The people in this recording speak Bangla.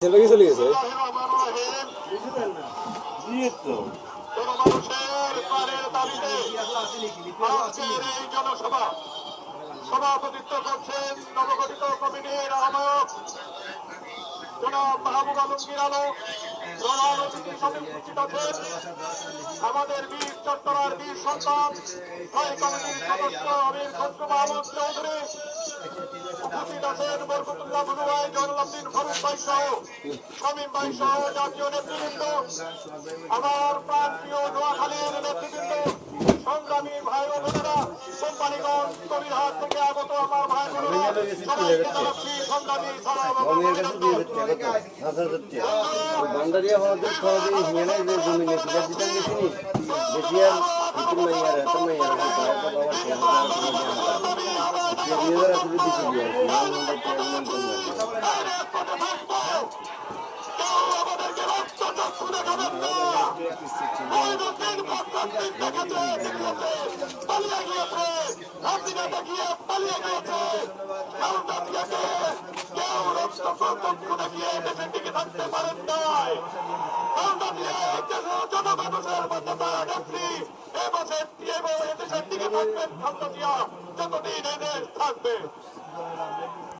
সেলফি চলে গেছে সভাপতিত্ব করছেন নবগঠিত কমিটির আহ্বায়ক জনাব মাহবুব আলমগীর আলো। প্রধান অতিথি হিসেবে উপস্থিত আছেন আমাদের বীর চট্টগ্রামের বীর সন্তান স্থায়ী কমিটির সদস্য আমির খসরু মাহমুদ চৌধুরী। উপস্থিত আছেন বরকতুল্লাহ বুলু ভাই, জয়নুল ফারুক ভাই সহ শামীম ভাই সহ জাতীয় নেতৃবৃন্দ, আমার প্রাণপ্রিয় নোয়াখালীর নেতৃবৃন্দ, সংগ্রামী ভাই ও বোনেরা, কোম্পানিগঞ্জ কবিরহাট থেকে আগত আমার ভাই বোনেরা, সবাইকে জানাচ্ছি সংগ্রামী সালাম ও অভিনন্দন। বান্ডারিয়া হওয়াদের খরচে হিয়ানে যে জমি নেই সেটা দিতে গেছিনি বেশি আর হিতুর মাইয়ার এত মাইয়ার বাবার আসলে দিতে দিয়ে যতদিন এদের থাকবে।